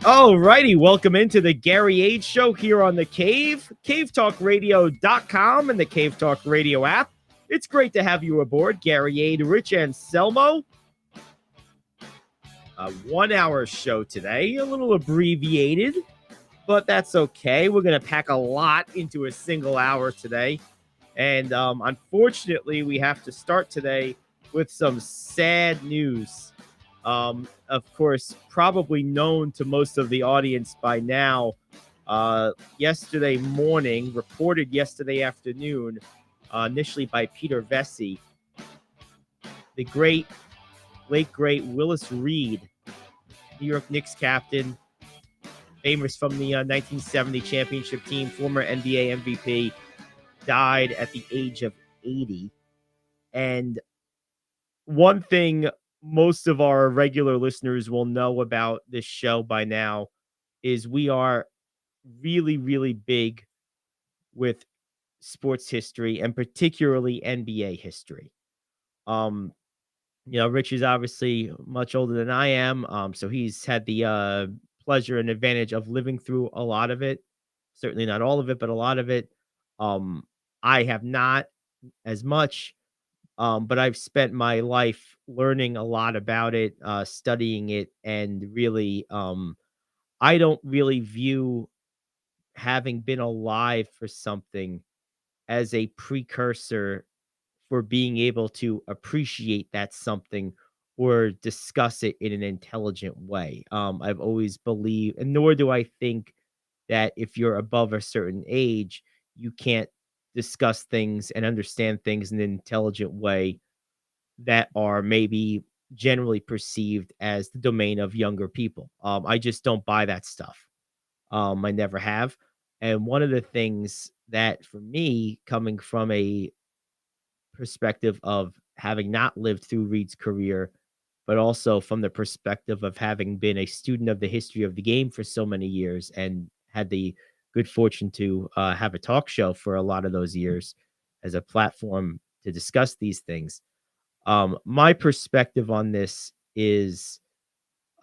All righty, welcome into the Gary Ayd Show here on the Cave, cavetalkradio.com and the Cave Talk Radio app. It's great to have you aboard, Gary Ayd, Rich Anselmo. A 1 hour show today, a little abbreviated, but that's okay. We're going to pack a lot into a single hour today. And unfortunately, we have to start today with some sad news. Of course, probably known to most of the audience by now. Yesterday morning, reported yesterday afternoon, initially by Peter Vesey, the late great Willis Reed, New York Knicks captain, famous from the 1970 championship team, former NBA MVP, died at the age of 80. And one thing most of our regular listeners will know about this show by now is we are really, really big with sports history and particularly NBA history. Rich is obviously much older than I am. So he's had the pleasure and advantage of living through a lot of it. Certainly not all of it, but a lot of it. I have not as much. But I've spent my life learning a lot about it, studying it, and really, I don't really view having been alive for something as a precursor for being able to appreciate that something or discuss it in an intelligent way. I've always believed, and nor do I think that if you're above a certain age, you can't discuss things and understand things in an intelligent way that are maybe generally perceived as the domain of younger people. I just don't buy that stuff. I never have. And one of the things that for me, coming from a perspective of having not lived through Reed's career, but also from the perspective of having been a student of the history of the game for so many years and had the good fortune to have a talk show for a lot of those years as a platform to discuss these things. My perspective on this is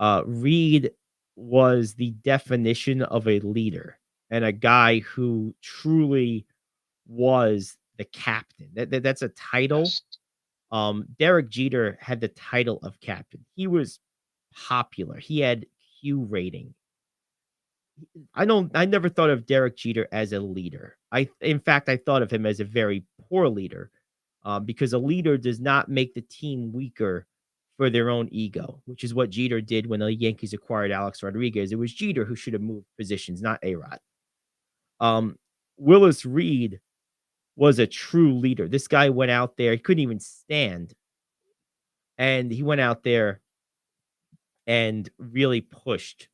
Reed was the definition of a leader and a guy who truly was the captain. That's a title. Yes. Derek Jeter had the title of captain. He was popular. He had Q rating. I never thought of Derek Jeter as a leader. In fact, I thought of him as a very poor leader, because a leader does not make the team weaker for their own ego, which is what Jeter did when the Yankees acquired Alex Rodriguez. It was Jeter who should have moved positions, not A-Rod. Um, Willis Reed was a true leader. This guy went out there, he couldn't even stand, and he went out there and really pushed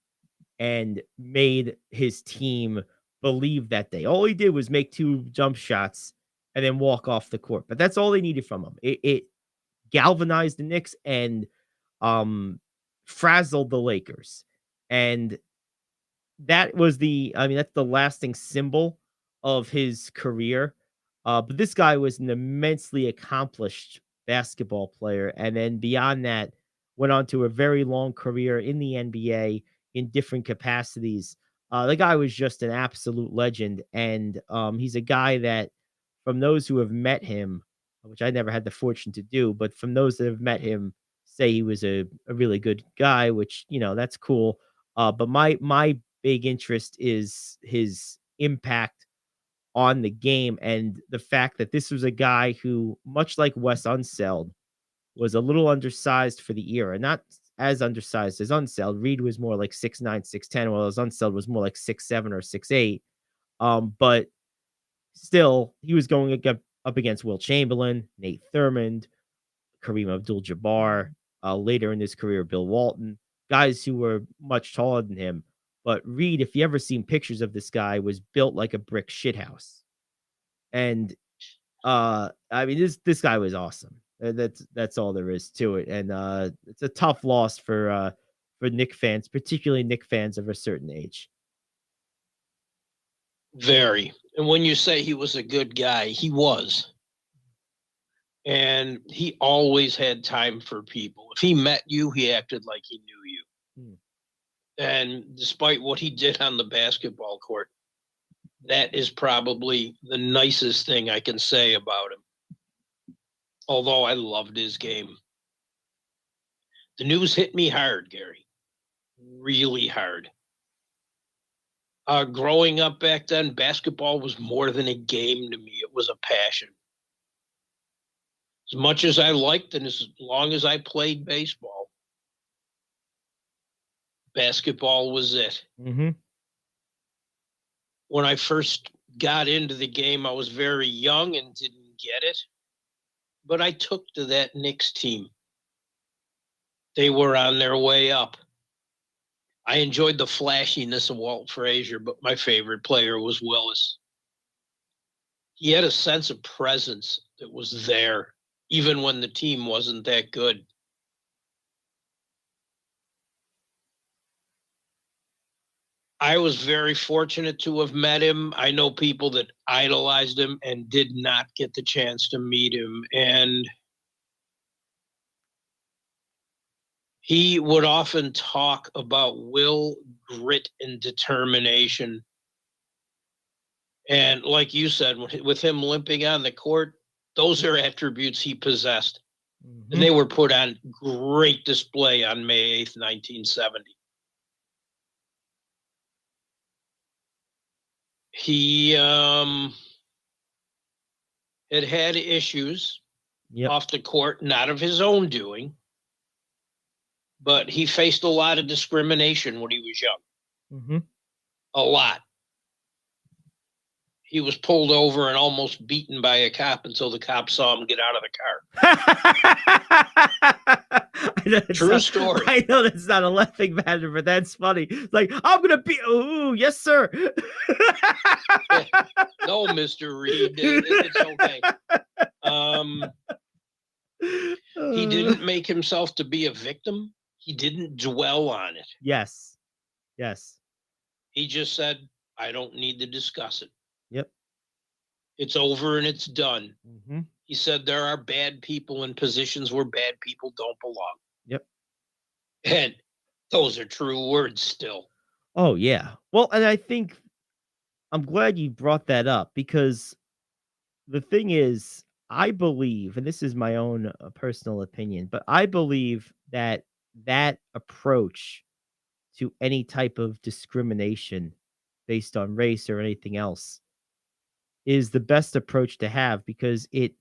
and made his team believe that day. All he did was make 2 jump shots and then walk off the court. But that's all they needed from him. It galvanized the Knicks and frazzled the Lakers. And that's the lasting symbol of his career. But this guy was an immensely accomplished basketball player. And then beyond that, went on to a very long career in the NBA in different capacities. The guy was just an absolute legend. And he's a guy that, from those who have met him, which I never had the fortune to do, but from those that have met him, say he was a really good guy, which, that's cool. But my big interest is his impact on the game and the fact that this was a guy who, much like Wes Unseld, was a little undersized for the era. Not as undersized as Unseld. Reed was more like 6'9", 6'10", while Unseld was more like 6'7" or 6'8". But still, he was going up against Will Chamberlain, Nate Thurmond, Kareem Abdul-Jabbar, later in his career, Bill Walton, guys who were much taller than him. But Reed, if you ever seen pictures of this guy, was built like a brick shithouse. And this guy was awesome. That's all there is to it. And it's a tough loss for Knick fans, particularly Knick fans of a certain age. Very. And when you say he was a good guy, he was. And he always had time for people. If he met you, he acted like he knew you. And despite what he did on the basketball court, that is probably the nicest thing I can say about him. Although I loved his game. The news hit me hard, Gary. Really hard. Growing up back then, basketball was more than a game to me. It was a passion. As much as I liked and as long as I played baseball, basketball was it. Mm-hmm. When I first got into the game, I was very young and didn't get it. But I took to that Knicks team. They were on their way up. I enjoyed the flashiness of Walt Frazier, but my favorite player was Willis. He had a sense of presence that was there, even when the team wasn't that good. I was very fortunate to have met him. I know people that idolized him and did not get the chance to meet him. And he would often talk about will, grit, and determination. And like you said, with him limping on the court, those are attributes he possessed. Mm-hmm. And they were put on great display on May 8th, 1970. He had issues off the court, not of his own doing, but he faced a lot of discrimination when he was young. Mm-hmm. A lot. He was pulled over and almost beaten by a cop until the cop saw him get out of the car. True story. I know that's not a laughing matter, but that's funny. It's like, I'm going to be, oh, yes, sir. No, Mr. Reed, it's okay. He didn't make himself to be a victim. He didn't dwell on it. Yes. Yes. He just said, I don't need to discuss it. Yep. It's over and it's done. Mm-hmm. He said there are bad people in positions where bad people don't belong. Yep. And those are true words still. Oh, yeah. Well, and I think I'm glad you brought that up because the thing is, I believe, and this is my own personal opinion, but I believe that that approach to any type of discrimination based on race or anything else is the best approach to have because it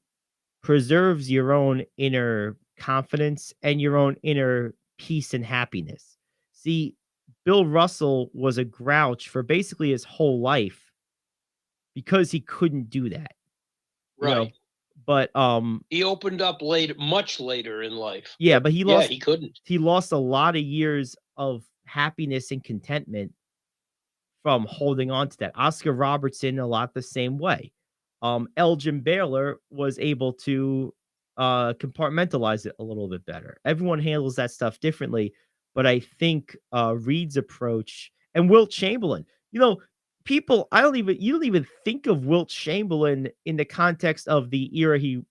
preserves your own inner confidence and your own inner peace and happiness. See, Bill Russell was a grouch for basically his whole life because he couldn't do that. Right. You know? But he opened up much later in life. Yeah, but he lost he couldn't. He lost a lot of years of happiness and contentment from holding on to that. Oscar Robertson, a lot the same way. Elgin Baylor was able to compartmentalize it a little bit better. Everyone handles that stuff differently, but I think Reed's approach and Wilt Chamberlain, you don't even think of Wilt Chamberlain in the context of the era he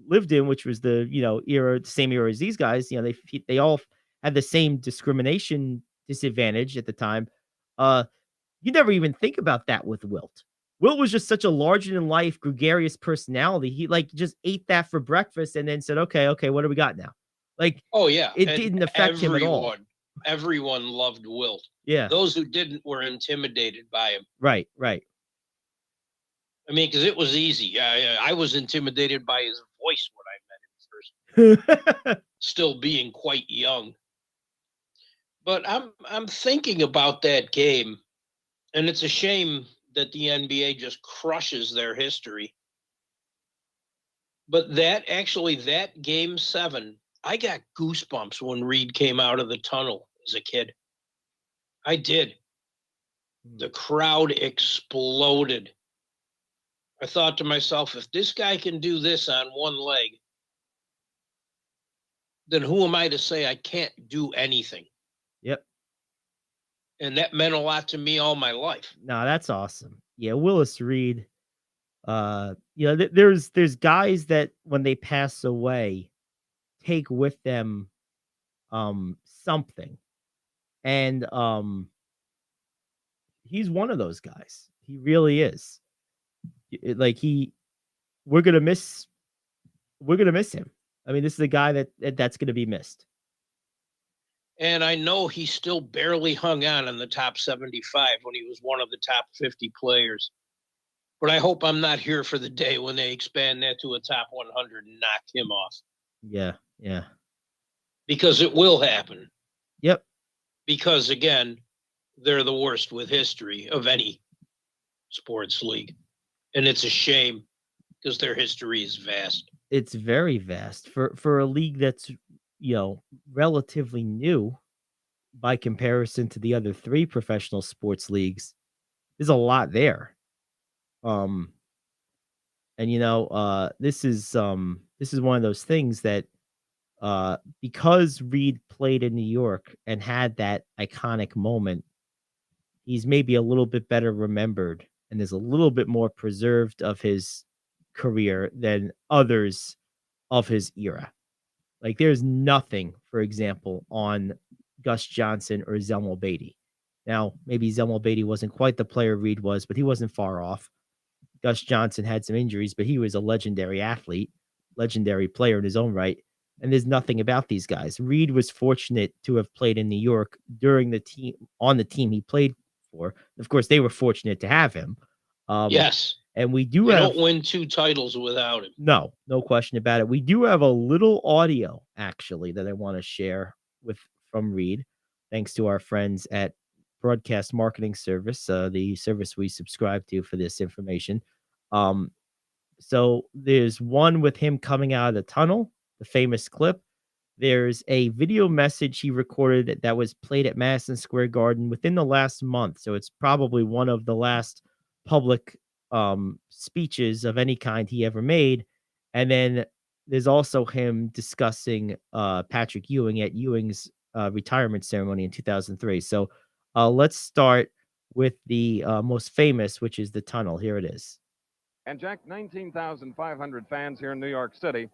lived in, which was the same era as these guys. They all had the same discrimination disadvantage at the time. You never even think about that with Wilt. Wilt was just such a larger than life, gregarious personality. He just ate that for breakfast and then said, okay, what do we got now? Oh yeah, it didn't affect him at all. Everyone loved Wilt. Yeah. Those who didn't were intimidated by him. Right. I mean, because it was easy. I was intimidated by his voice when I met him first. Still being quite young. But I'm thinking about that game, and it's a shame that the NBA just crushes their history. But that game 7, I got goosebumps when Reed came out of the tunnel as a kid. I did. The crowd exploded. I thought to myself, if this guy can do this on one leg, then who am I to say I can't do anything? Yep. And that meant a lot to me all my life. No, that's awesome. Yeah, Willis Reed. There's guys that when they pass away, take with them something. And he's one of those guys. He really is. Like we're gonna miss him. I mean, this is a guy that's gonna be missed. And I know he still barely hung on in the top 75 when he was one of the top 50 players. But I hope I'm not here for the day when they expand that to a top 100 and knock him off. Yeah, yeah. Because it will happen. Yep. Because, again, they're the worst with history of any sports league. And it's a shame because their history is vast. It's very vast for a league that's, relatively new by comparison to the other 3 professional sports leagues. There's a lot there. And this is one of those things that because Reed played in New York and had that iconic moment, he's maybe a little bit better remembered and is a little bit more preserved of his career than others of his era. Like there's nothing, for example, on Gus Johnson or Zelmo Beatty. Now, maybe Zelmo Beatty wasn't quite the player Reed was, but he wasn't far off. Gus Johnson had some injuries, but he was a legendary athlete, legendary player in his own right. And there's nothing about these guys. Reed was fortunate to have played in New York during the team he played for. Of course, they were fortunate to have him. Yes. And we don't win 2 titles without him. No question about it. We do have a little audio actually that I want to share from Reed, thanks to our friends at Broadcast Marketing Service, the service we subscribe to for this information. So there's one with him coming out of the tunnel, the famous clip. There's a video message he recorded that was played at Madison Square Garden within the last month. So it's probably one of the last public speeches of any kind he ever made. And then there's also him discussing Patrick Ewing at Ewing's retirement ceremony in 2003. So let's start with the most famous, which is the tunnel. Here it is. And Jack, 19,500 fans here in New York City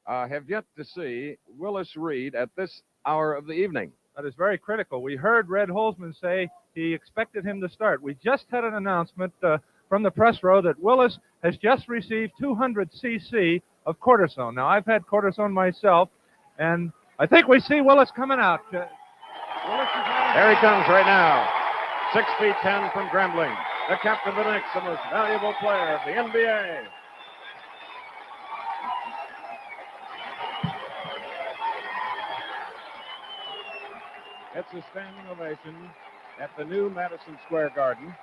have yet to see Willis Reed at this hour of the evening. That is very critical. We heard Red Holzman say he expected him to start. We just had an announcement from the press row that Willis has just received 200 cc of cortisone. Now, I've had cortisone myself, and I think we see Willis coming out. There he comes right now. 6'10" from Grambling. The captain of the Knicks, the most valuable player of the NBA. It's a standing ovation at the new Madison Square Garden.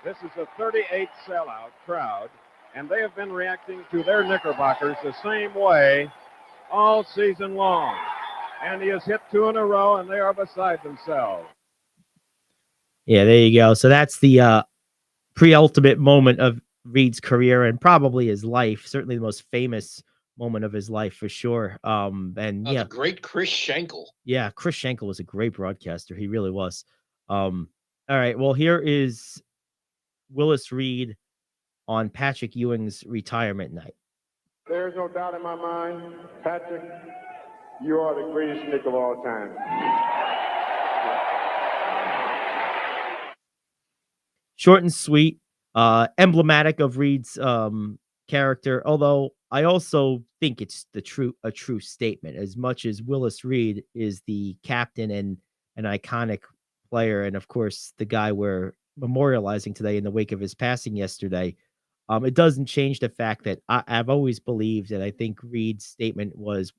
This is a 38 sellout crowd, and they have been reacting to their Knickerbockers the same way all season long. And he has hit 2 in a row, and they are beside themselves. Yeah, there you go. So that's the pre-ultimate moment of Reed's career and probably his life. Certainly the most famous moment of his life for sure. The great Chris Schenkel. Yeah, Chris Schenkel was a great broadcaster. He really was. All right. Well, here is Willis Reed on Patrick Ewing's retirement night. There's no doubt in my mind, Patrick, you are the greatest Knick of all time. Short and sweet, emblematic of Reed's character, although I also think it's a true statement. As much as Willis Reed is the captain and an iconic player, and of course the guy we're memorializing today in the wake of his passing yesterday, it doesn't change the fact that I've always believed, and I think Reed's statement was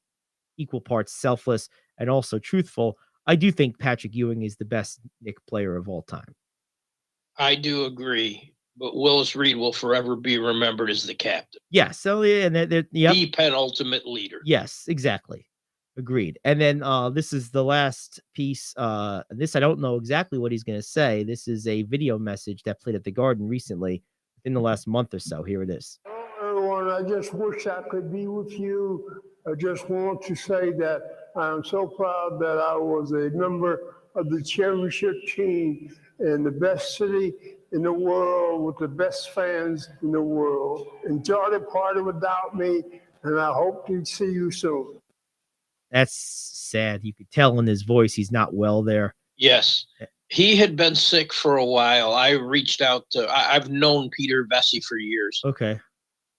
equal parts selfless and also truthful. I do think Patrick Ewing is the best Knick player of all time. I do agree, but Willis Reed will forever be remembered as the captain. Yes, so the penultimate leader. Yes, exactly. Agreed. And then this is the last piece. This I don't know exactly what he's going to say. This is a video message that played at the Garden recently, in the last month or so. Here it is. Everyone, I just wish I could be with you. I just want to say that I'm so proud that I was a member of the championship team in the best city in the world with the best fans in the world. Enjoy the party without me, and I hope to see you soon. That's sad. You could tell in his voice he's not well there. Yes. He had been sick for a while. I reached out to, I've known Peter Vesey for years, Okay.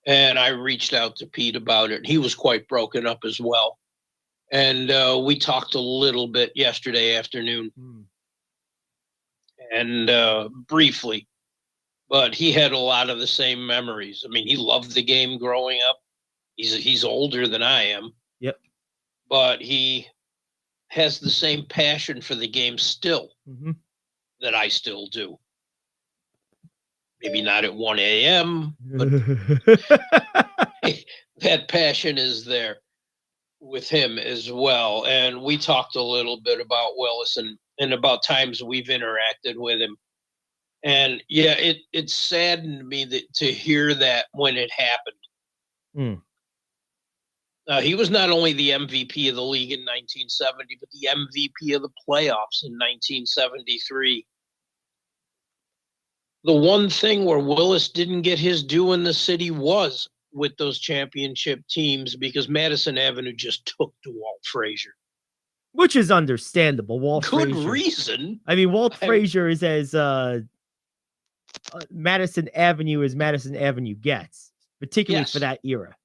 and I reached out to Pete about it. He was quite broken up as well. And we talked a little bit yesterday afternoon, and briefly, but he had a lot of the same memories. I mean, he loved the game growing up. He's older than I am, Yep. but he has the same passion for the game still that I still do. Maybe not at 1 a.m., but that passion is there with him as well. And we talked a little bit about Willis and about times we've interacted with him. And yeah, it saddened me to hear that when it happened. He was not only the MVP of the league in 1970, but the MVP of the playoffs in 1973. The one thing where Willis didn't get his due in the city was with those championship teams, because Madison Avenue just took to Walt Frazier. Which is understandable. Walt Good Frazier. reason. I mean, Walt Frazier is as Madison Avenue as Madison Avenue gets, particularly for that era.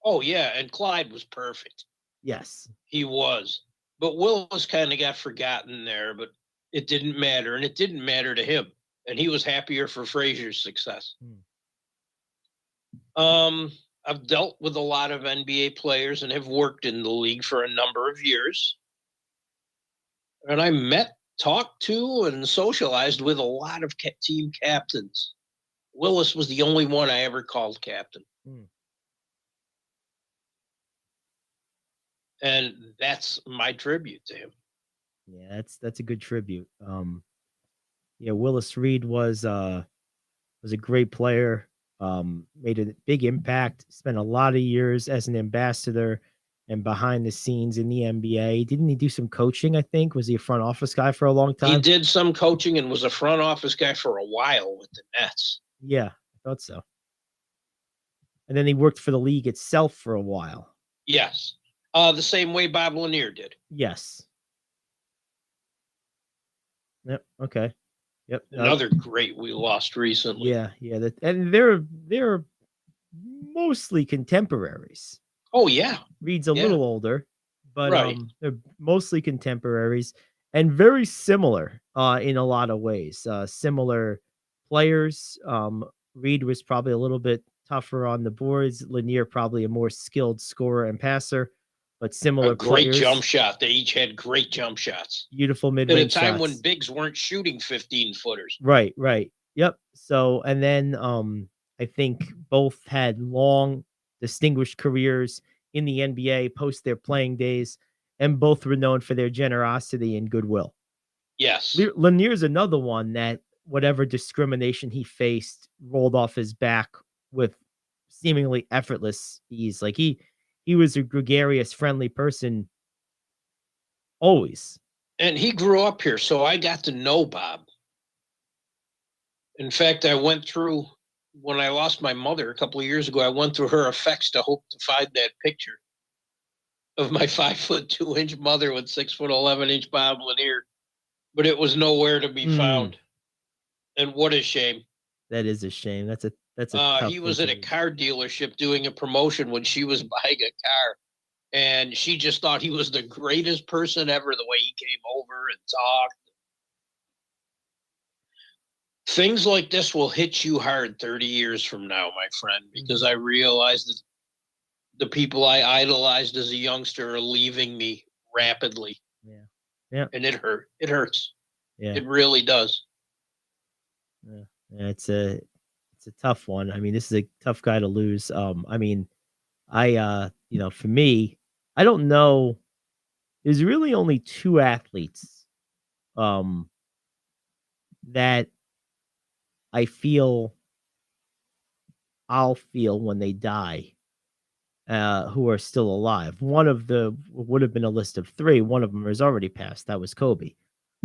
Oh, yeah, and Clyde was perfect. Yes. He was. But Willis kind of got forgotten there, but it didn't matter, and it didn't matter to him. And he was happier for Frazier's success. I've dealt with a lot of NBA players and have worked in the league for a number of years. And I met, talked to, and socialized with a lot of team captains. Willis was the only one I ever called captain. And that's my tribute to him. Yeah, that's a good tribute. Yeah, Willis Reed was a great player. Made a big impact. Spent a lot of years as an ambassador and behind the scenes in the NBA. Didn't he do some coaching? I think, was he a front office guy for a long time? He did some coaching and was a front office guy for a while with the Nets. Yeah, I thought so. And then he worked for the league itself for a while. Yes. The same way Bob Lanier did. Yes. Yep. Okay. Yep. Another great we lost recently. Yeah. And they're mostly contemporaries. Oh yeah. Reed's a little older, but right. They're mostly contemporaries and very similar in a lot of ways. Similar players. Reed was probably a little bit tougher on the boards. Lanier probably a more skilled scorer and passer, but similar great players. Jump shot. They each had great jump shots. Beautiful mid-range shots. At a time when bigs weren't shooting 15-footers. Right. Yep. So, and then I think both had long, distinguished careers in the NBA post their playing days, and both were known for their generosity and goodwill. Yes. Lanier's another one that whatever discrimination he faced rolled off his back with seemingly effortless ease. Like he was a gregarious, friendly person always. And he grew up here, so I got to know Bob. In fact, I went through, when I lost my mother a couple of years ago, I went through her effects to hope to find that picture of my 5'2" mother with 6'11" Bob Lanier, but it was nowhere to be found. And what a shame. That is a shame. That's a tough he was at a car dealership doing a promotion when she was buying a car, and she just thought he was the greatest person ever, the way he came over and talked. Things like this will hit you hard 30 years from now, my friend, because I realized that the people I idolized as a youngster are leaving me rapidly. Yeah. And it hurts. Yeah. It really does. Yeah. It's a tough one. I mean, this is a tough guy to lose. I mean, for me, I don't know. There's really only two athletes that I'll feel when they die, who are still alive. One of the would have been a list of three. One of them has already passed. That was Kobe.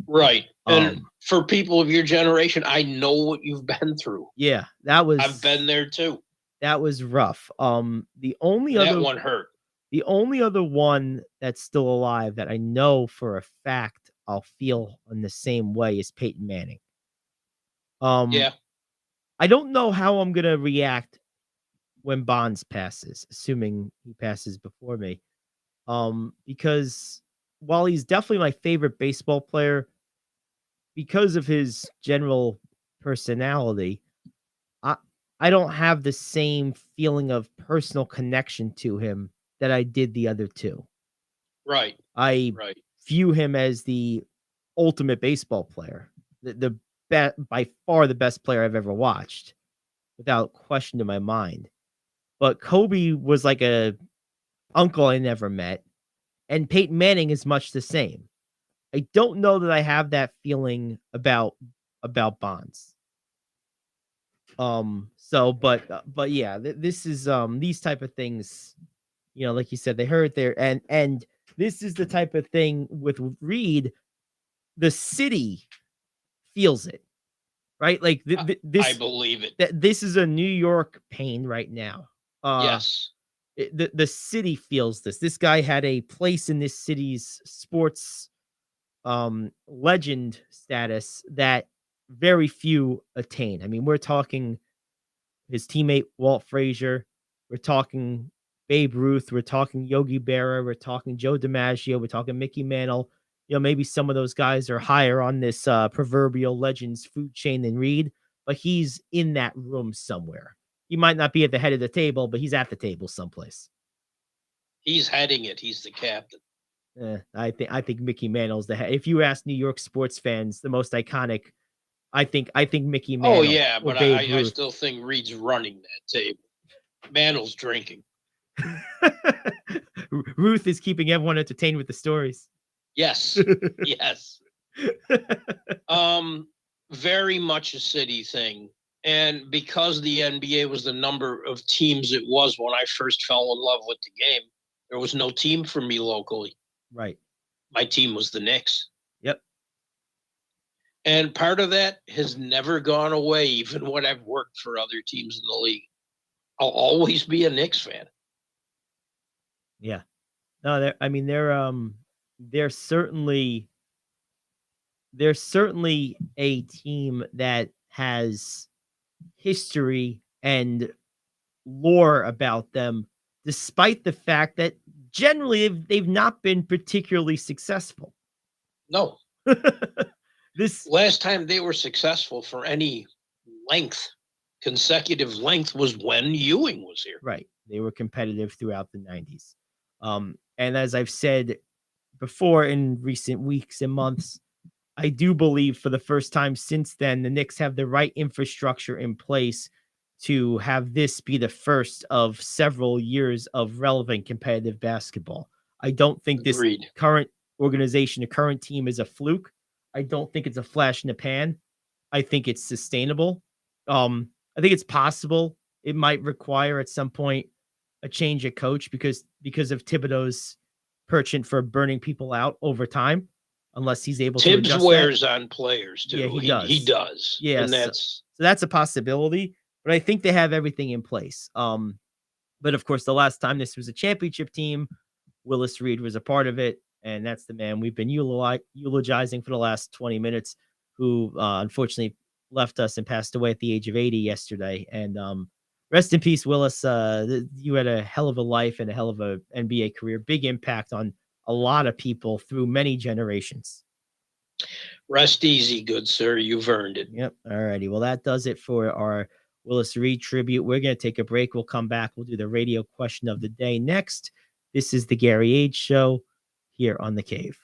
Right. And for people of your generation, I know what you've been through. Yeah, I've been there too. That was rough. That one hurt. The only other one that's still alive that I know for a fact I'll feel in the same way as Peyton Manning. Yeah. I don't know how I'm gonna react when Bonds passes, assuming he passes before me. Because while he's definitely my favorite baseball player, because of his general personality, I I don't have the same feeling of personal connection to him that I did the other two. Right. I Right. view him as the ultimate baseball player, by far the best player I've ever watched, without question in my mind. But Kobe was like a uncle I never met, and Peyton Manning is much the same. I don't know that I have that feeling about Bonds. But yeah, this is these type of things, like you said, they hurt there, and this is the type of thing with Reed. The city feels it, right? Like I this believe it. this is a New York pain right now. Yes. The city feels this. This guy had a place in this city's sports legend status that very few attain. I mean, we're talking his teammate Walt Frazier, we're talking Babe Ruth, we're talking Yogi Berra, we're talking Joe DiMaggio, we're talking Mickey Mantle. Maybe some of those guys are higher on this proverbial legends food chain than Reed, but he's in that room somewhere. He might not be at the head of the table, but he's at the table someplace. He's heading it. He's the captain. I think Mickey Mantle's the head. If you ask New York sports fans, the most iconic, I think Mickey Mantle. Oh yeah, but I still think Reed's running that table. Mantle's drinking. Ruth is keeping everyone entertained with the stories. Yes. Yes. Very much a city thing. And because the NBA was the number of teams it was when I first fell in love with the game, there was no team for me locally. Right. My team was the Knicks. Yep. And part of that has never gone away, even when I've worked for other teams in the league. I'll always be a Knicks fan. Yeah. No, they're certainly a team that has history and lore about them, despite the fact that generally they've not been particularly successful. No. This last time they were successful for any consecutive length was when Ewing was here. Right. They were competitive throughout the 90s. And as I've said before in recent weeks and months, I do believe for the first time since then, the Knicks have the right infrastructure in place to have this be the first of several years of relevant competitive basketball. I don't think this current organization, the current team, is a fluke. I don't think it's a flash in the pan. I think it's sustainable. I think it's possible. It might require at some point a change of coach because of Thibodeau's penchant for burning people out over time, unless he's able to adjust. Tibbs wears on players too. Yeah, he does. Yeah, and so that's a possibility. But I think they have everything in place. But of course, the last time this was a championship team, Willis Reed was a part of it, and that's the man we've been eulogizing for the last 20 minutes, who unfortunately left us and passed away at the age of 80 yesterday. And rest in peace, Willis. You had a hell of a life and a hell of a NBA career. Big impact on a lot of people through many generations. Rest easy, good sir. You've earned it. Yep. All righty. Well, that does it for our Willis Reed tribute. We're going to take a break. We'll come back. We'll do the radio question of the day next. This is the Gary Ayd Show here on The Cave.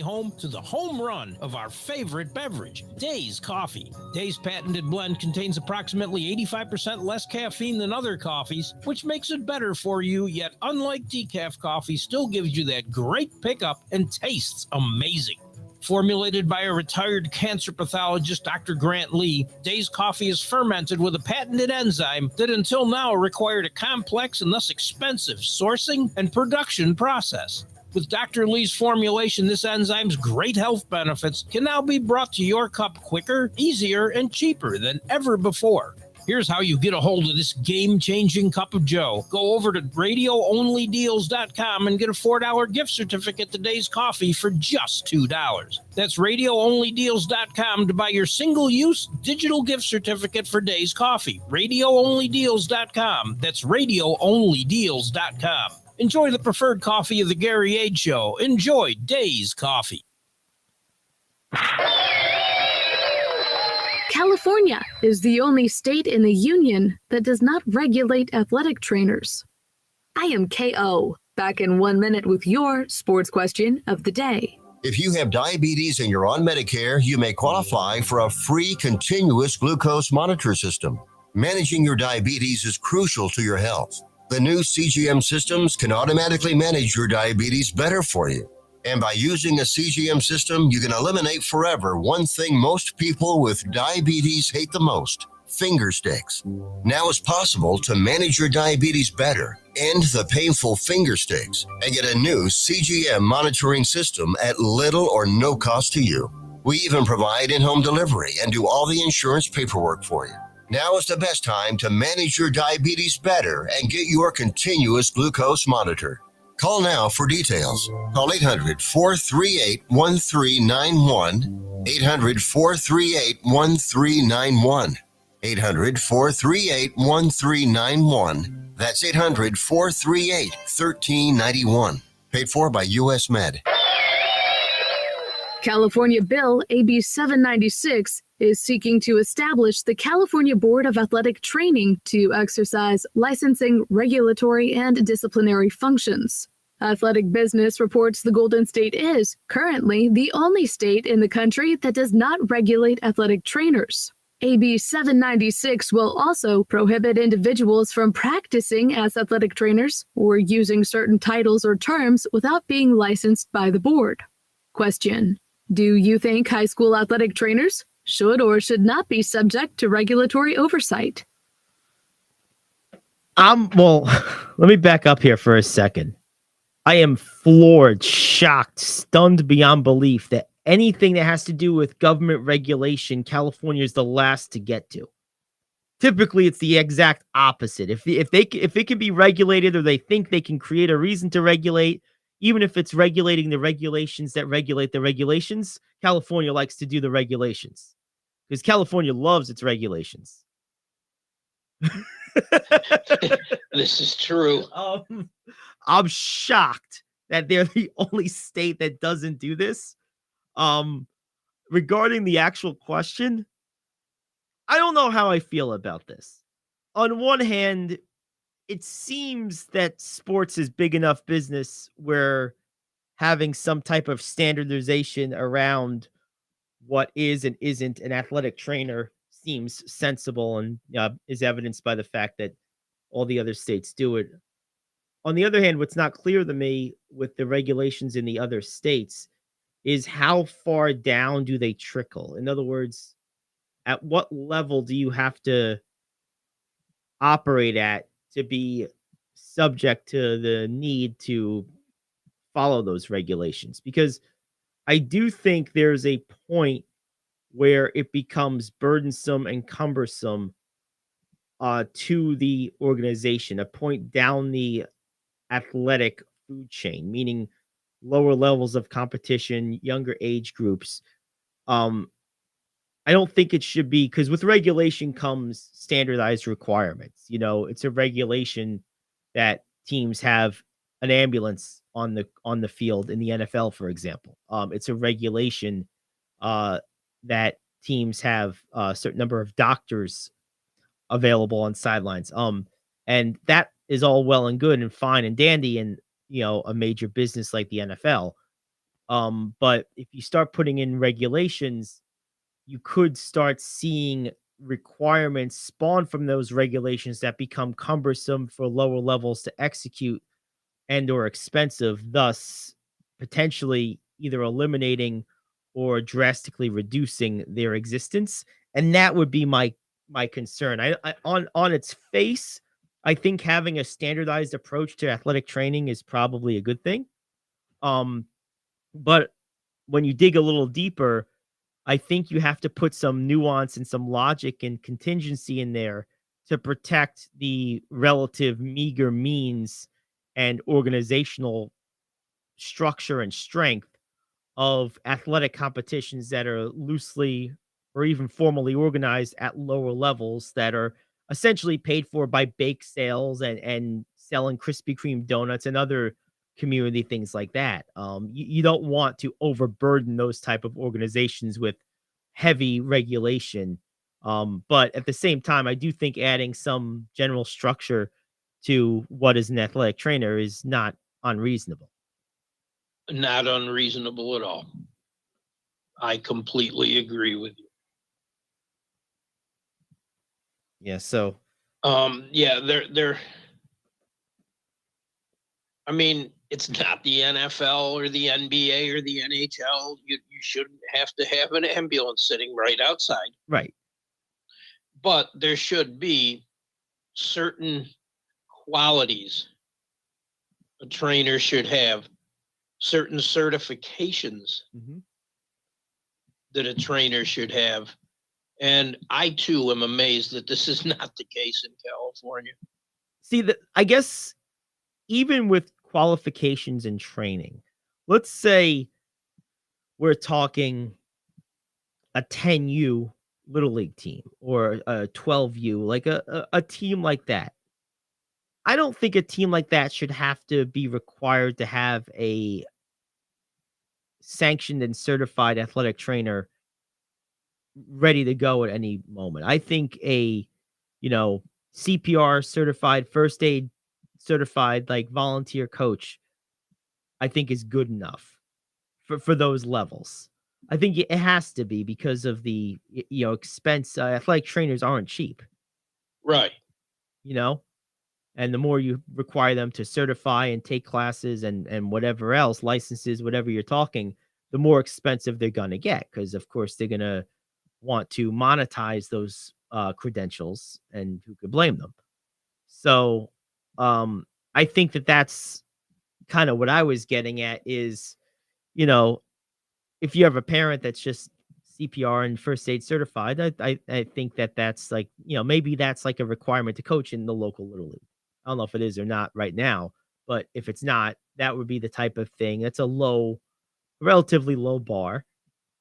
Home to the home run of our favorite beverage, Days Coffee. Days patented blend contains approximately 85% less caffeine than other coffees, which makes it better for you, yet unlike decaf coffee, still gives you that great pickup and tastes amazing. Formulated by a retired cancer pathologist, Dr. Grant Lee, Days Coffee is fermented with a patented enzyme that until now required a complex and thus expensive sourcing and production process. With Dr. Lee's formulation, this enzyme's great health benefits can now be brought to your cup quicker, easier, and cheaper than ever before. Here's how you get a hold of this game-changing cup of joe. Go over to radioonlydeals.com and get a $4 gift certificate to Days Coffee for just $2. That's radioonlydeals.com to buy your single-use digital gift certificate for Days Coffee. Radioonlydeals.com. That's radioonlydeals.com. Enjoy the preferred coffee of the Gary Ayd Show. Enjoy Days Coffee. California is the only state in the union that does not regulate athletic trainers. I am KO, back in 1 minute with your sports question of the day. If you have diabetes and you're on Medicare, you may qualify for a free continuous glucose monitor system. Managing your diabetes is crucial to your health. The new CGM systems can automatically manage your diabetes better for you. And by using a CGM system, you can eliminate forever one thing most people with diabetes hate the most: finger sticks. Now it's possible to manage your diabetes better, end the painful finger sticks, and get a new CGM monitoring system at little or no cost to you. We even provide in-home delivery and do all the insurance paperwork for you. Now is the best time to manage your diabetes better and get your continuous glucose monitor. Call now for details. Call 800-438-1391, 800-438-1391, 800-438-1391. That's 800-438-1391. Paid for by U.S. Med. California Bill AB 796 is seeking to establish the California Board of Athletic Training to exercise licensing, regulatory, and disciplinary functions. Athletic Business reports the Golden State is currently the only state in the country that does not regulate athletic trainers. AB 796 will also prohibit individuals from practicing as athletic trainers or using certain titles or terms without being licensed by the board. Question: do you think high school athletic trainers should or should not be subject to regulatory oversight? Well, let me back up here for a second. I am floored, shocked, stunned beyond belief that anything that has to do with government regulation, California is the last to get to. Typically, it's the exact opposite. If it can be regulated, or they think they can create a reason to regulate, even if it's regulating the regulations that regulate the regulations, California likes to do the regulations because California loves its regulations. This is true. I'm shocked that they're the only state that doesn't do this. Regarding the actual question, I don't know how I feel about this. On one hand, it seems that sports is big enough business where having some type of standardization around what is and isn't an athletic trainer seems sensible and is evidenced by the fact that all the other states do it. On the other hand, what's not clear to me with the regulations in the other states is how far down do they trickle? In other words, at what level do you have to operate at to be subject to the need to follow those regulations? Because I do think there's a point where it becomes burdensome and cumbersome to the organization, a point down the athletic food chain, meaning lower levels of competition, younger age groups. I don't think it should be, because with regulation comes standardized requirements. You know, it's a regulation that teams have an ambulance on the field in the NFL, for example. It's a regulation that teams have a certain number of doctors available on sidelines. And that is all well and good and fine and dandy in, you know, a major business like the NFL. But if you start putting in regulations, you could start seeing requirements spawn from those regulations that become cumbersome for lower levels to execute and or expensive, thus potentially either eliminating or drastically reducing their existence. And that would be my concern. I on its face, I think having a standardized approach to athletic training is probably a good thing. But when you dig a little deeper, I think you have to put some nuance and some logic and contingency in there to protect the relative meager means and organizational structure and strength of athletic competitions that are loosely or even formally organized at lower levels that are essentially paid for by bake sales and selling Krispy Kreme donuts and other community things like that. You don't want to overburden those type of organizations with heavy regulation. But at the same time, I do think adding some general structure to what is an athletic trainer is not unreasonable. Not unreasonable at all. I completely agree with you. Yeah. So, yeah, they're. I mean, it's not the NFL or the NBA or the NHL. You shouldn't have to have an ambulance sitting right outside. right. But there should be certain qualities a trainer should have, certain certifications Mhm. that a trainer should have. And I too am amazed that this is not the case in California. See, I guess even with qualifications and training, let's say we're talking a 10U little league team or a 12U, like a team like that. I don't think a team like that should have to be required to have a sanctioned and certified athletic trainer ready to go at any moment. I think you know, CPR certified, first aid certified, like volunteer coach, I think is good enough for those levels. I think it has to be because of the expense. Athletic trainers aren't cheap, Right. you know, and the more you require them to certify and take classes and whatever else, licenses, whatever you're talking, the more expensive they're gonna get because of course they're gonna want to monetize those credentials, and who could blame them? So, I think that's kind of what I was getting at is, you know, if you have a parent that's just CPR and first aid certified, I think that's like, maybe that's like a requirement to coach in the local little league. I don't know if it is or not right now, but if it's not, that would be the type of thing. That's a relatively low bar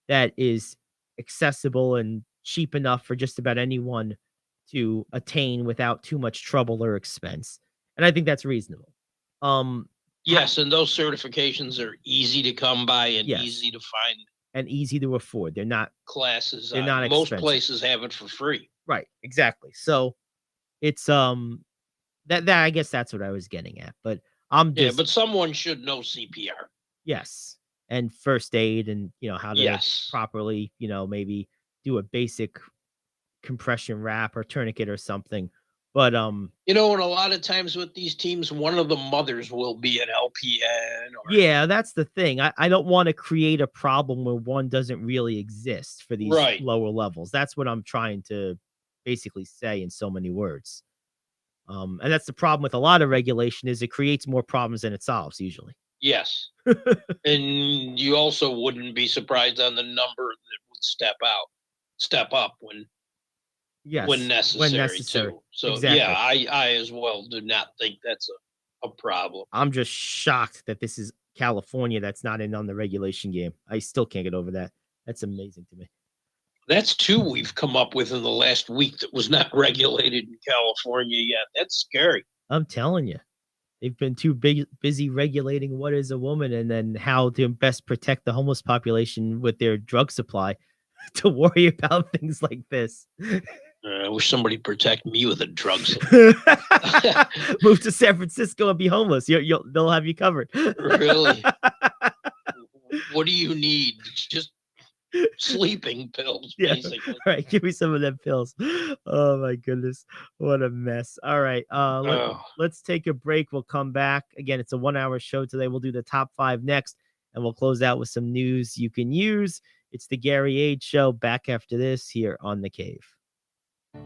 that is accessible and cheap enough for just about anyone to attain without too much trouble or expense. And I think that's reasonable. Yes, and those certifications are easy to come by and Yes. easy to find And easy to afford. They're not classes. They're not Most expensive. places have it for free. right, exactly. So it's that I guess that's what I was getting at. But I'm Yeah, just but someone should know CPR. yes. And first aid and how to Yes. properly, maybe do a basic compression wrap or tourniquet or something. But And a lot of times with these teams, one of the mothers will be an LPN. yeah, that's the thing. I don't want to create a problem where one doesn't really exist for these Right. lower levels. That's what I'm trying to basically say in so many words. And that's the problem with a lot of regulation is it creates more problems than it solves usually. Yes. And you also wouldn't be surprised on the number that would step up when necessary too. So exactly. yeah, I as well do not think that's a problem. I'm just shocked that this is California that's not in on the regulation game. I still can't get over that. That's amazing to me. That's two we've come up with in the last week that was not regulated in California yet. That's scary. I'm telling you. They've been too busy regulating what is a woman and then how to best protect the homeless population with their drug supply to worry about things like this. I wish somebody protect me with a drug Move to San Francisco and be homeless. They'll have you covered. Really? What do you need? Just sleeping pills, basically. All right, give me some of them pills. Oh my goodness, what a mess. All right, let's take a break. We'll come back again. It's a 1-hour show today. We'll do the top 5 next, and we'll close out with some news you can use. It's the Gary Ayd Show. Back after this here on The Cave.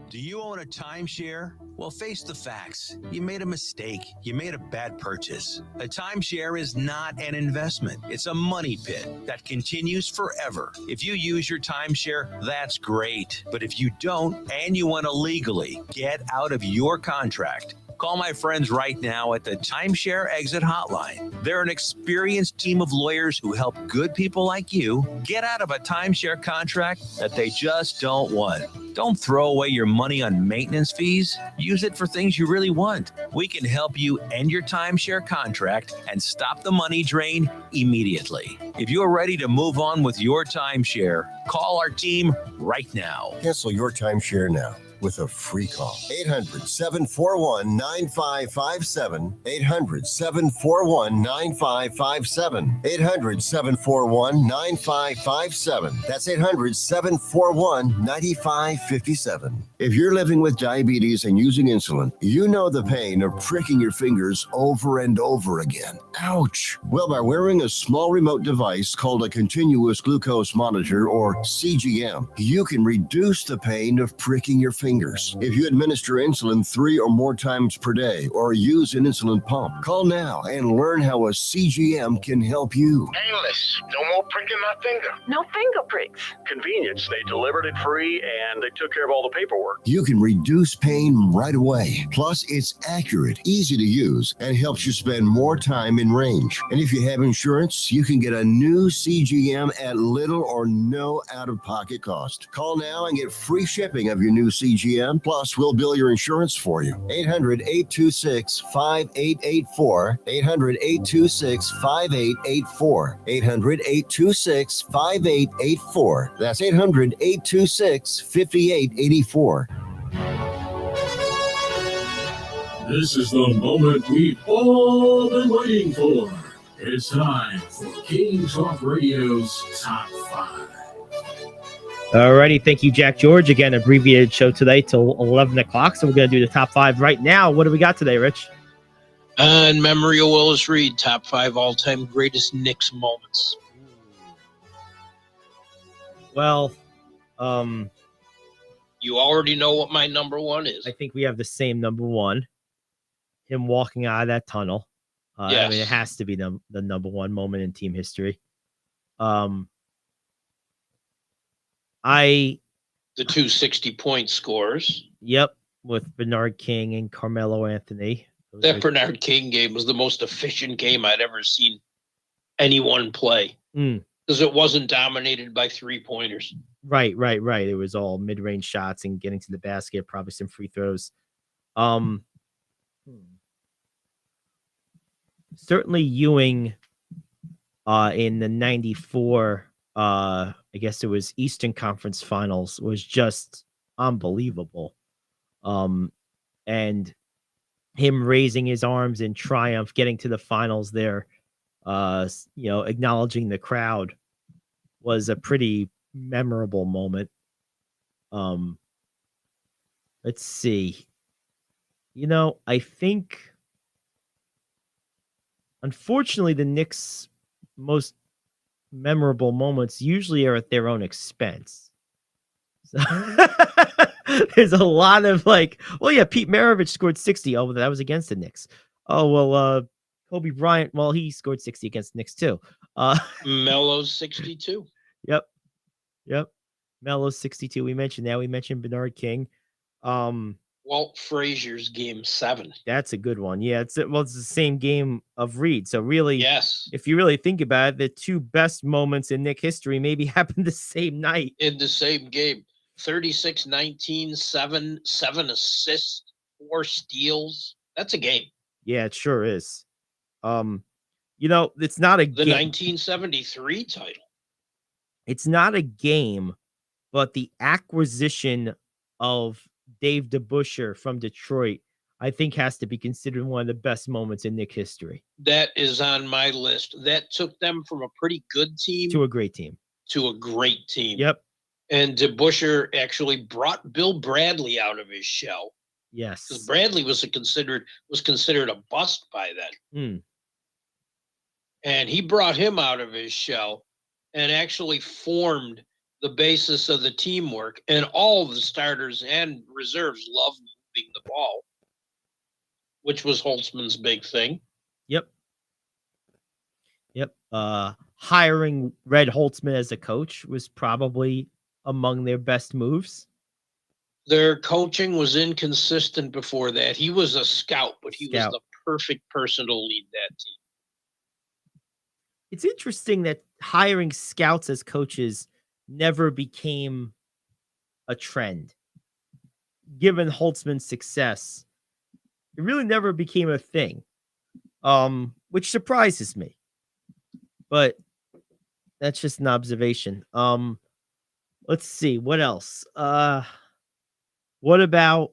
Do you own a timeshare? Well, face the facts. You made a mistake. You made a bad purchase. A timeshare is not an investment. It's a money pit that continues forever. If you use your timeshare, that's great. But if you don't, and you want to legally get out of your contract, call my friends right now at the Timeshare Exit Hotline. They're an experienced team of lawyers who help good people like you get out of a timeshare contract that they just don't want. Don't throw away your money on maintenance fees. Use it for things you really want. We can help you end your timeshare contract and stop the money drain immediately. If you're ready to move on with your timeshare, call our team right now. Cancel your timeshare now with a free call. 800-741-9557. 800-741-9557. 800-741-9557. That's 800-741-9557. If you're living with diabetes and using insulin, you know the pain of pricking your fingers over and over again. Ouch! Well, by wearing a small remote device called a continuous glucose monitor, or CGM, you can reduce the pain of pricking your fingers. If you administer insulin 3 or more times per day or use an insulin pump, call now and learn how a CGM can help you. Painless. No more pricking my finger. No finger pricks. Convenience. They delivered it free and they took care of all the paperwork. You can reduce pain right away. Plus, it's accurate, easy to use, and helps you spend more time in range. And if you have insurance, you can get a new CGM at little or no out-of-pocket cost. Call now and get free shipping of your new CGM. Plus, we'll bill your insurance for you. 800-826-5884. 800-826-5884. 800-826-5884. That's 800-826-5884. This is the moment we've all been waiting for. It's time for King Talk Radio's Top 5. Alrighty, thank you, Jack George. Again, abbreviated show today till 11 o'clock. So we're going to do the top 5 right now. What do we got today, Rich? In memory of Willis Reed, top 5 all-time greatest Knicks moments. Well, you already know what my number 1 is. I think we have the same number 1. Him walking out of that tunnel. Yes. I mean, it has to be the number 1 moment in team history. The 2 60-point scores. Yep, with Bernard King and Carmelo Anthony. That Bernard King game was the most efficient game I'd ever seen anyone play. Because it wasn't dominated by 3-pointers. Right. It was all mid-range shots and getting to the basket, probably some free throws. Certainly Ewing in the 94 I guess it was Eastern Conference Finals, was just unbelievable. And him raising his arms in triumph, getting to the finals there, acknowledging the crowd, was a pretty memorable moment. Let's see. I think, unfortunately, the Knicks' most memorable moments usually are at their own expense. So there's a lot of Pete Maravich scored 60. Oh, that was against the Knicks. Oh, well, Kobe Bryant, well, he scored 60 against the Knicks too. Melo's 62. Yep. Melo's 62. We mentioned that. We mentioned Bernard King. Walt Frazier's game 7. That's a good one. Yeah, it's the same game of Reed. So really, yes, if you really think about it, the 2 best moments in Knick history maybe happened the same night. In the same game. 36-19, 7 assists, 4 steals. That's a game. Yeah, it sure is. It's not a The game. 1973 title. It's not a game, but the acquisition of Dave DeBusschere from Detroit, I think, has to be considered one of the best moments in Knick history. That is on my list. That took them from a pretty good team to a great team. Yep. And DeBusschere actually brought Bill Bradley out of his shell. Yes. Because Bradley was considered a bust by then. And he brought him out of his shell and actually formed the basis of the teamwork, and all the starters and reserves loved moving the ball, which was Holtzman's big thing. Yep. Hiring Red Holtzman as a coach was probably among their best moves. Their coaching was inconsistent before that. He was a scout, but he was the perfect person to lead that team. It's interesting that hiring scouts as coaches never became a trend. Given Holtzman's success, it really never became a thing, which surprises me. But that's just an observation. Let's see. What else? What about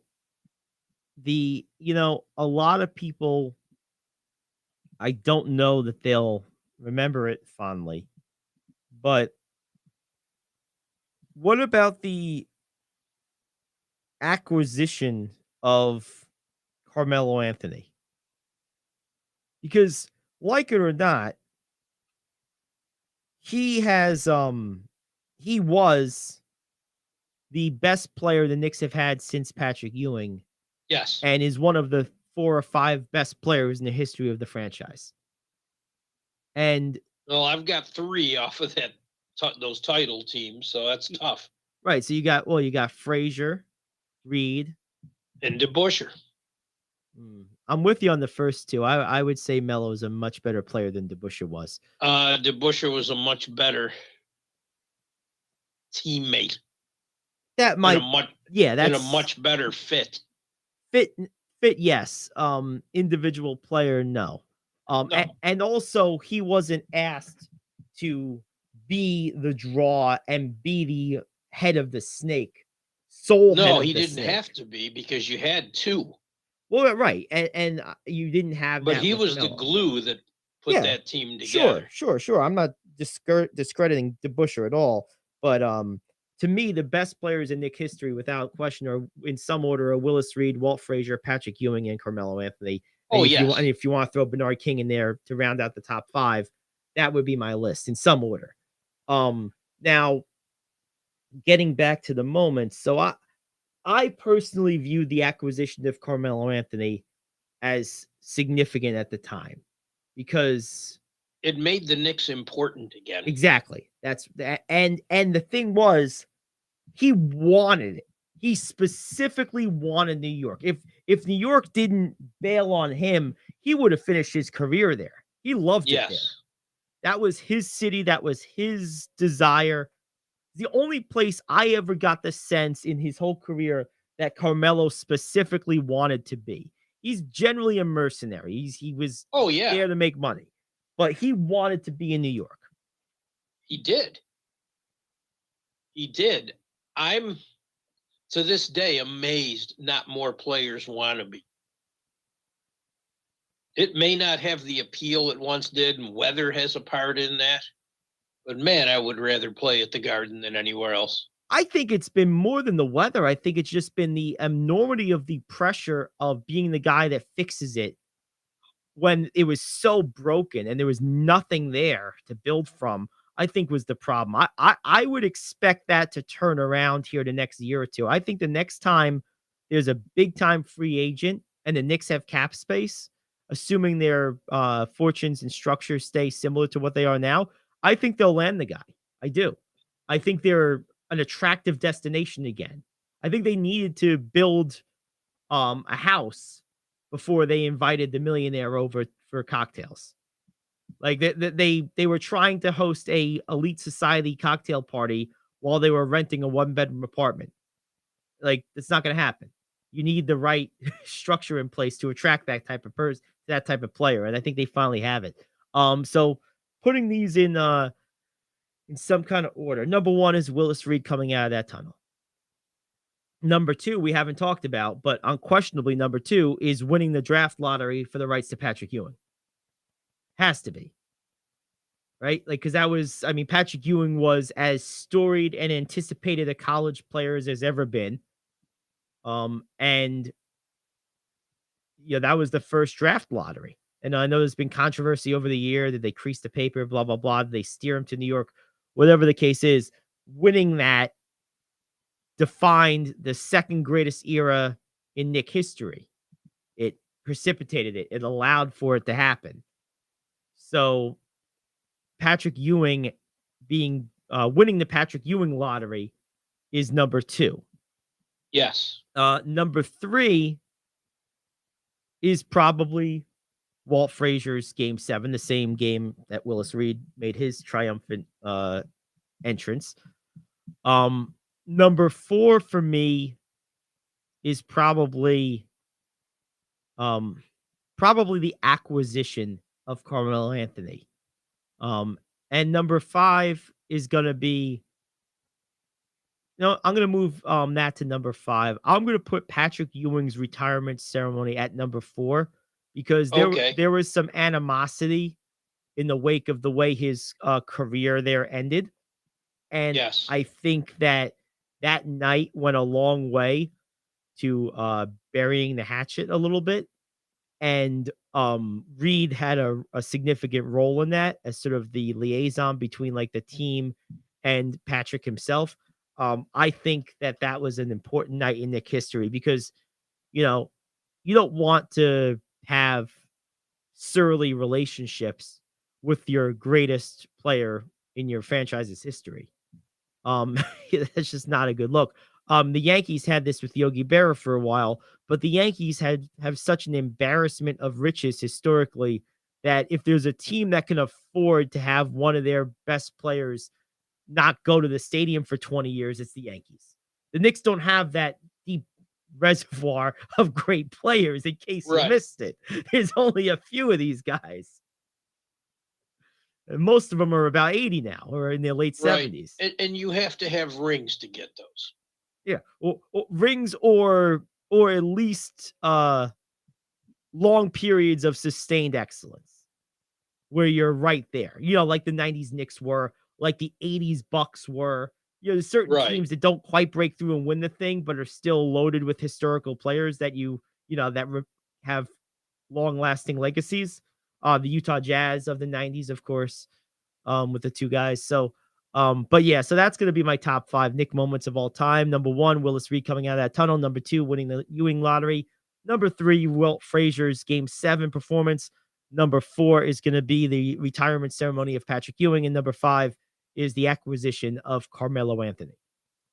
a lot of people, I don't know that they'll remember it fondly, but what about the acquisition of Carmelo Anthony? Because, like it or not, he was the best player the Knicks have had since Patrick Ewing. Yes. And is one of the 4 or 5 best players in the history of the franchise. And well, I've got 3 off of those title teams, so that's tough. Right. So you got Frazier, Reed, and DeBusschere. I'm with you on the first 2. I would say Melo is a much better player than DeBusschere was. DeBusschere was a much better teammate. That might, that's a much better fit. Fit, yes. Individual player, no. No. And also he wasn't asked to be the draw and be the head of the snake. No, he didn't have to be, because you had 2. Well, right, and you didn't have. But he was the glue that put that team together. Sure. I'm not discrediting DeBusschere at all, but to me, the best players in Knicks history, without question, are in some order: Willis Reed, Walt Frazier, Patrick Ewing, and Carmelo Anthony. And if you want to throw Bernard King in there to round out the top 5, that would be my list in some order. Now, getting back to the moment, so I personally viewed the acquisition of Carmelo Anthony as significant at the time because it made the Knicks important again. Exactly. That's that. And the thing was, he wanted it. He specifically wanted New York. If New York didn't bail on him, he would have finished his career there. He loved it there. That was his city. That was his desire. The only place I ever got the sense in his whole career that Carmelo specifically wanted to be. He's generally a mercenary. He was there to make money, but he wanted to be in New York. He did. I'm, to this day, amazed not more players want to be. It may not have the appeal it once did, and weather has a part in that. But man, I would rather play at the Garden than anywhere else. I think it's been more than the weather. I think it's just been the enormity of the pressure of being the guy that fixes it when it was so broken and there was nothing there to build from, I think was the problem. I would expect that to turn around here the next year or two. I think the next time there's a big time free agent and the Knicks have cap space, assuming their fortunes and structures stay similar to what they are now, I think they'll land the guy. I do. I think they're an attractive destination again. I think they needed to build a house before they invited the millionaire over for cocktails. Like they were trying to host a elite society cocktail party while they were renting a 1-bedroom apartment. Like, that's not going to happen. You need the right structure in place to attract that type of person, that type of player, and I think they finally have it. So putting these in some kind of order. Number 1 is Willis Reed coming out of that tunnel. Number 2, we haven't talked about, but unquestionably number 2 is winning the draft lottery for the rights to Patrick Ewing. Has to be. Right? Like, because that was, I mean, Patrick Ewing was as storied and anticipated a college player as there's ever been. And that was the first draft lottery. And I know there's been controversy over the year. Did they crease the paper? Blah, blah, blah. Did they steer him to New York? Whatever the case is, winning that defined the second greatest era in Knick history. It precipitated it. It allowed for it to happen. So Patrick Ewing winning the Patrick Ewing lottery is number 2. Yes. Number 3 is probably Walt Frazier's Game 7, the same game that Willis Reed made his triumphant entrance. Number 4 for me is probably the acquisition of Carmelo Anthony. And number 5 is going to be, I'm going to move that to number 5. I'm going to put Patrick Ewing's retirement ceremony at number 4 because there was some animosity in the wake of the way his career there ended. And yes. I think that night went a long way to burying the hatchet a little bit. And Reed had a significant role in that as sort of the liaison between like the team and Patrick himself. I think that was an important night in Knick history because, you don't want to have surly relationships with your greatest player in your franchise's history. That's just not a good look. The Yankees had this with Yogi Berra for a while, but the Yankees have such an embarrassment of riches historically that if there's a team that can afford to have one of their best players not go to the stadium for 20 years, it's the Yankees. The Knicks don't have that deep reservoir of great players in case you missed it. There's only a few of these guys. And most of them are about 80 now or in their late 70s. And you have to have rings to get those. Yeah, or rings or at least long periods of sustained excellence where you're right there. Like the 90s Knicks were, like the 80s Bucks were. There's certain teams that don't quite break through and win the thing, but are still loaded with historical players that have long-lasting legacies. The Utah Jazz of the 90s, of course, with the 2 guys. So, so that's going to be my top 5 Knick moments of all time. Number 1, Willis Reed coming out of that tunnel. Number 2, winning the Ewing lottery. Number 3, Walt Frazier's Game 7 performance. Number 4 is going to be the retirement ceremony of Patrick Ewing. And number 5 is the acquisition of Carmelo Anthony.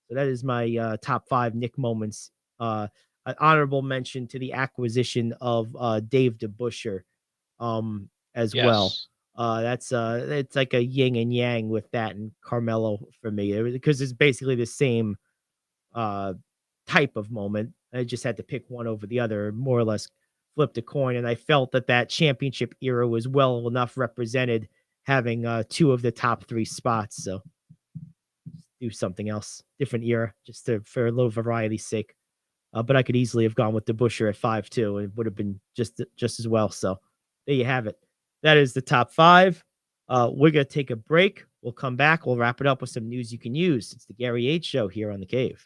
So that is my top 5 Knick moments. An honorable mention to the acquisition of Dave DeBusschere as well. It's like a yin and yang with that and Carmelo for me because it's basically the same type of moment. I just had to pick one over the other, more or less flipped a coin. And I felt that championship era was well enough represented having 2 of the top 3 spots. So do something else, different era, just for a little variety's sake. But I could easily have gone with DeBusschere at 5 too. It would have been just as well. So there you have it. That is the top 5. We're going to take a break. We'll come back. We'll wrap it up with some news you can use. It's the Gary Ayd Show here on The Cave.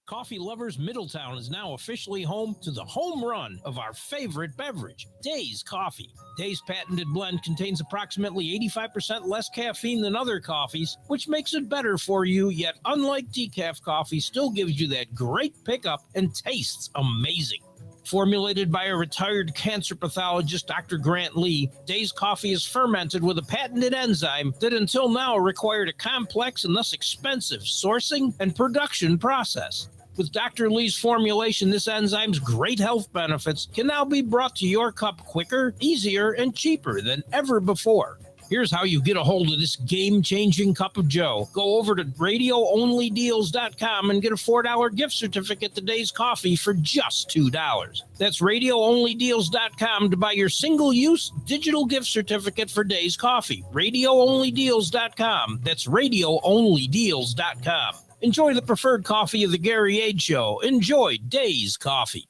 Coffee Lovers Middletown is now officially home to the home run of our favorite beverage, Days Coffee. Days patented blend contains approximately 85% less caffeine than other coffees, which makes it better for you, yet unlike decaf coffee, still gives you that great pickup and tastes amazing. Formulated by a retired cancer pathologist, Dr. Grant Lee, Days Coffee is fermented with a patented enzyme that until now required a complex and thus expensive sourcing and production process. With Dr. Lee's formulation, this enzyme's great health benefits can now be brought to your cup quicker, easier, and cheaper than ever before. Here's how you get a hold of this game-changing cup of joe. Go over to radioonlydeals.com and get a $4 gift certificate to Days Coffee for just $2. That's radioonlydeals.com to buy your single-use digital gift certificate for Days Coffee. Radioonlydeals.com. That's radioonlydeals.com. Enjoy the preferred coffee of the Gary Ayd Show. Enjoy Days Coffee.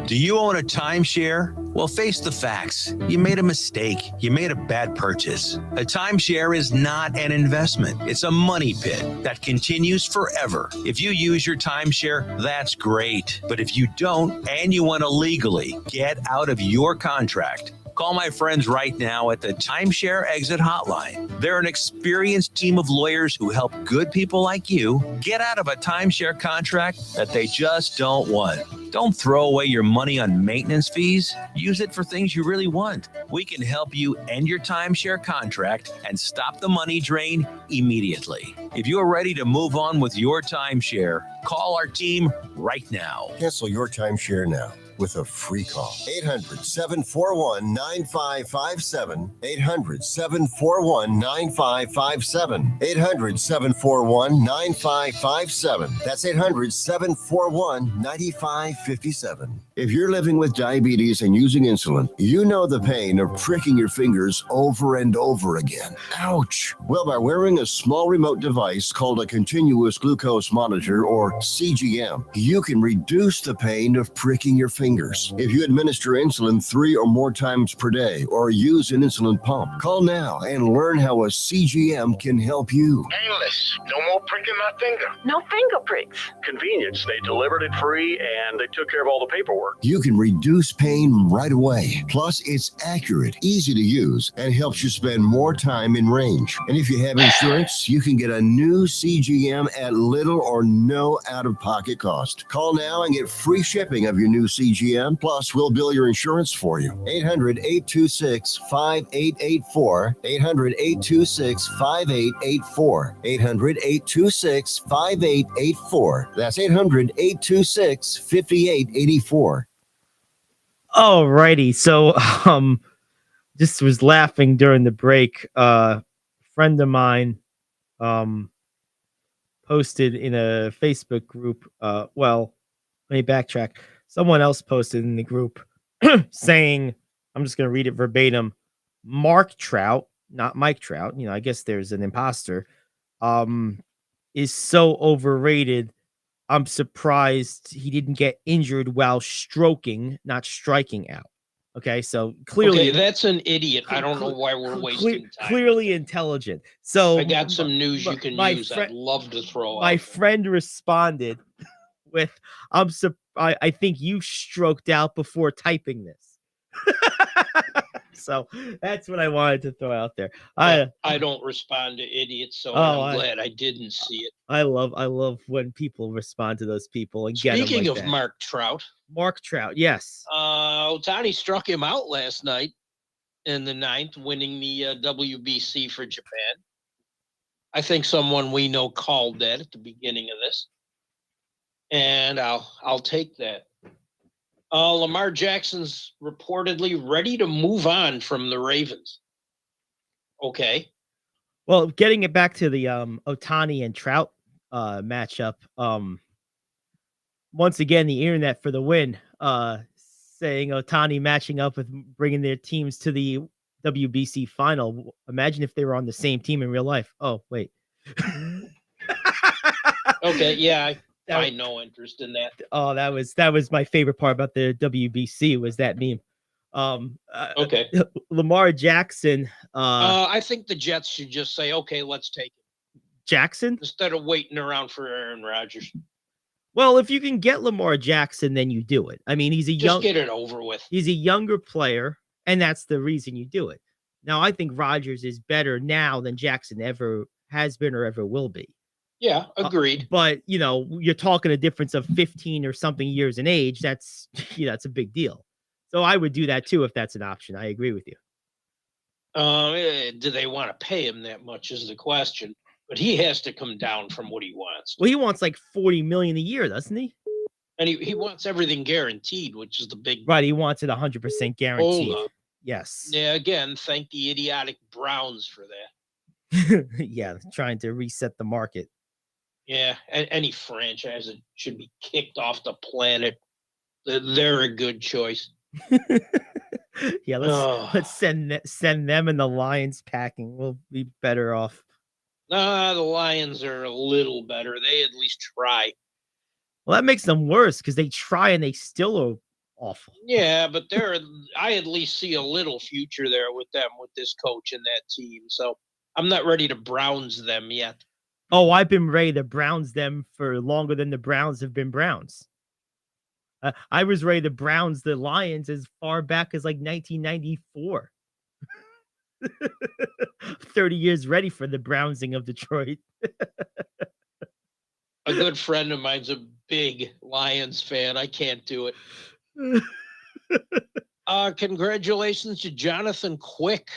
Do you own a timeshare? Well, face the facts. You made a mistake. You made a bad purchase. A timeshare is not an investment. It's a money pit that continues forever. If you use your timeshare, that's great. But if you don't and you want to legally get out of your contract, Call my friends right now at the Timeshare Exit Hotline. They're an experienced team of lawyers who help good people like you get out of a timeshare contract that they just don't want. Don't throw away your money on maintenance fees. Use it for things you really want. We can help you end your timeshare contract and stop the money drain immediately. If you're ready to move on with your timeshare, call our team right now. Cancel your timeshare now with a free call. 800-741-9557. 800-741-9557. 800-741-9557. That's 800-741-9557. If you're living with diabetes and using insulin, you know the pain of pricking your fingers over and over again. Ouch. Well, by wearing a small remote device called a continuous glucose monitor, or CGM, you can reduce the pain of pricking your fingers. If you administer insulin 3 or more times per day or use an insulin pump, call now and learn how a CGM can help you. Painless. No more pricking my finger. No finger pricks. Convenience. They delivered it free and they took care of all the paperwork. You can reduce pain right away. Plus, it's accurate, easy to use, and helps you spend more time in range. And if you have insurance, you can get a new CGM at little or no out-of-pocket cost. Call now and get free shipping of your new CGM. Plus, we'll bill your insurance for you. 800-826-5884. 800-826-5884. 800-826-5884. That's 800-826-5884. Alrighty. So, just was laughing during the break. Friend of mine, posted in a Facebook group. Well, let me backtrack. Someone else posted in the group saying, I'm just going to read it verbatim. Mark Trout, not Mike Trout, I guess there's an imposter, is so overrated. I'm surprised he didn't get injured while stroking, not striking out. Okay, so clearly... Okay, that's an idiot. I don't know why we're wasting time. Clearly intelligent. So I got some news you can use. I'd love to throw out. My friend responded with, I think you stroked out before typing this. So that's what I wanted to throw out there. I don't respond to idiots, so I'm glad I didn't see it. I love when people respond to those people and get them. Speaking like of that. Mark Trout, yes. Ohtani struck him out last night in the 9th, winning the WBC for Japan. I think someone we know called that at the beginning of this. And I'll take that. Lamar Jackson's reportedly ready to move on from the Ravens. Okay. Well, getting it back to the Ohtani and Trout matchup. Once again, the internet for the win. Saying Ohtani matching up with bringing their teams to the WBC final. Imagine if they were on the same team in real life. Oh, wait. Okay, yeah. I find no interest in that. Oh, that was my favorite part about the WBC was that meme. Okay. Lamar Jackson. I think the Jets should just say, okay, let's take it. Jackson? Instead of waiting around for Aaron Rodgers. Well, if you can get Lamar Jackson, then you do it. I mean, just get it over with. He's a younger player, and that's the reason you do it. Now, I think Rodgers is better now than Jackson ever has been or ever will be. Yeah, agreed. But, you're talking a difference of 15 or something years in age. That's, that's a big deal. So I would do that too if that's an option. I agree with you. Do they want to pay him that much is the question. But he has to come down from what he wants. Well, he wants like $40 million a year, doesn't he? And he wants everything guaranteed, which is the big... Right, he wants it 100% guaranteed. Hold up. Yes. Yeah, again, thank the idiotic Browns for that. Yeah, trying to reset the market. Yeah, any franchise that should be kicked off the planet, they're a good choice. Yeah, let's send them and the Lions packing. We'll be better off. The Lions are a little better. They at least try. Well, that makes them worse because they try and they still are awful. Yeah, but I at least see a little future there with them, with this coach and that team. So I'm not ready to Browns them yet. Oh, I've been ready to Browns them for longer than the Browns have been Browns. I was ready to Browns the Lions as far back as like 1994. 30 years ready for the Brownsing of Detroit. A good friend of mine's a big Lions fan. I can't do it. Congratulations to Jonathan Quick,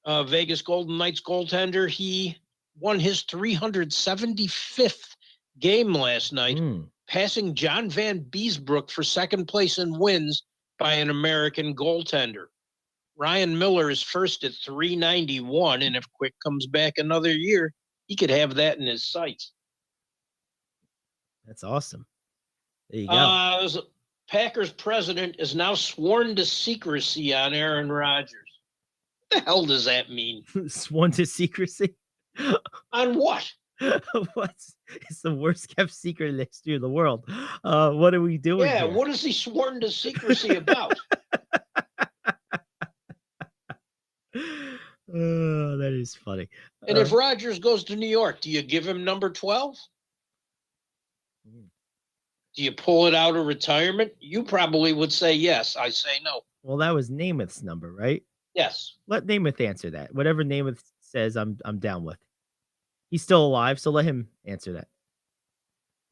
Vegas Golden Knights goaltender. He won his 375th game last night, passing John Van Beesbrook for second place in wins by an American goaltender. Ryan Miller is first at 391, and if Quick comes back another year, he could have that in his sights. That's awesome. There you go. Packers president is now sworn to secrecy on Aaron Rodgers. What the hell does that mean? Sworn to secrecy? On what? It's the worst kept secret in the history of the world. What are we doing? Yeah, here? what is he sworn to secrecy about? Oh, that is funny. And if Rodgers goes to New York, do you give him number 12? Do you pull it out of retirement? You probably would say yes. I say no. Well, that was Namath's number, right? Yes. Let Namath answer that. Whatever Namath says, I'm down with. He's still alive, so let him answer that.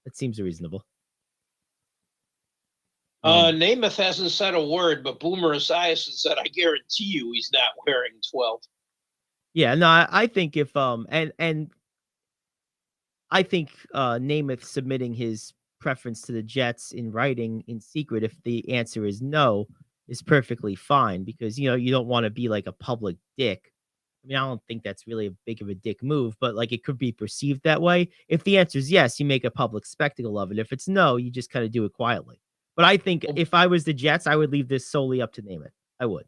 That seems reasonable. Namath hasn't said a word, but Boomer Esiason said, I guarantee you he's not wearing 12. Yeah, no, I think if and I think Namath submitting his preference to the Jets in writing in secret, if the answer is no, is perfectly fine, because you don't want to be like a public dick. I mean, I don't think that's really a big of a dick move, but like it could be perceived that way. If the answer is yes, you make a public spectacle of it. If it's no, you just kind of do it quietly. But I think if I was the Jets, I would leave this solely up to Namath. I would.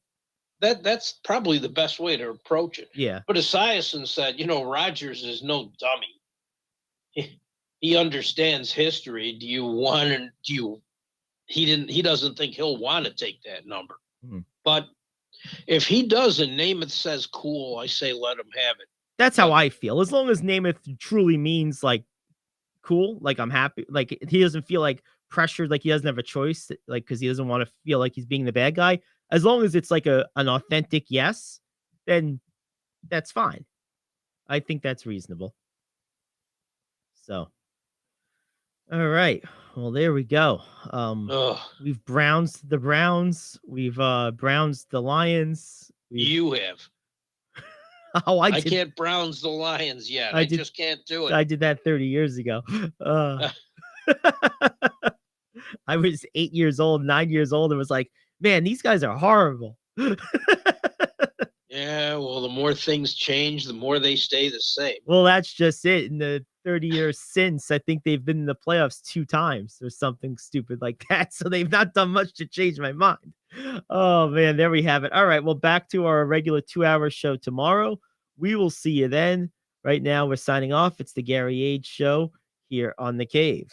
That's probably the best way to approach it. Yeah. But Esiason said, Rodgers is no dummy. He understands history. He doesn't think he'll want to take that number. But if he does and Namath says cool, I say let him have it. That's how I feel. As long as Namath truly means like cool, like I'm happy, like he doesn't feel like pressured, like he doesn't have a choice, like because he doesn't want to feel like he's being the bad guy. As long as it's like an authentic yes, then that's fine. I think that's reasonable. So, all right. Well, there we go. We've Brownsed the Browns. We've Brownsed the Lions. You have. Oh, I can't Browns the Lions yet. I just can't do it. I did that 30 years ago. I was 8 years old, 9 years old, and was like, man, these guys are horrible. Yeah, well, the more things change, the more they stay the same. Well, that's just it. In the 30 years since, I think they've been in the playoffs 2 times or something stupid like that. So they've not done much to change my mind. Oh, man, there we have it. All right, well, back to our regular 2-hour show tomorrow. We will see you then. Right now, we're signing off. It's the Gary Ayd Show here on The Cave.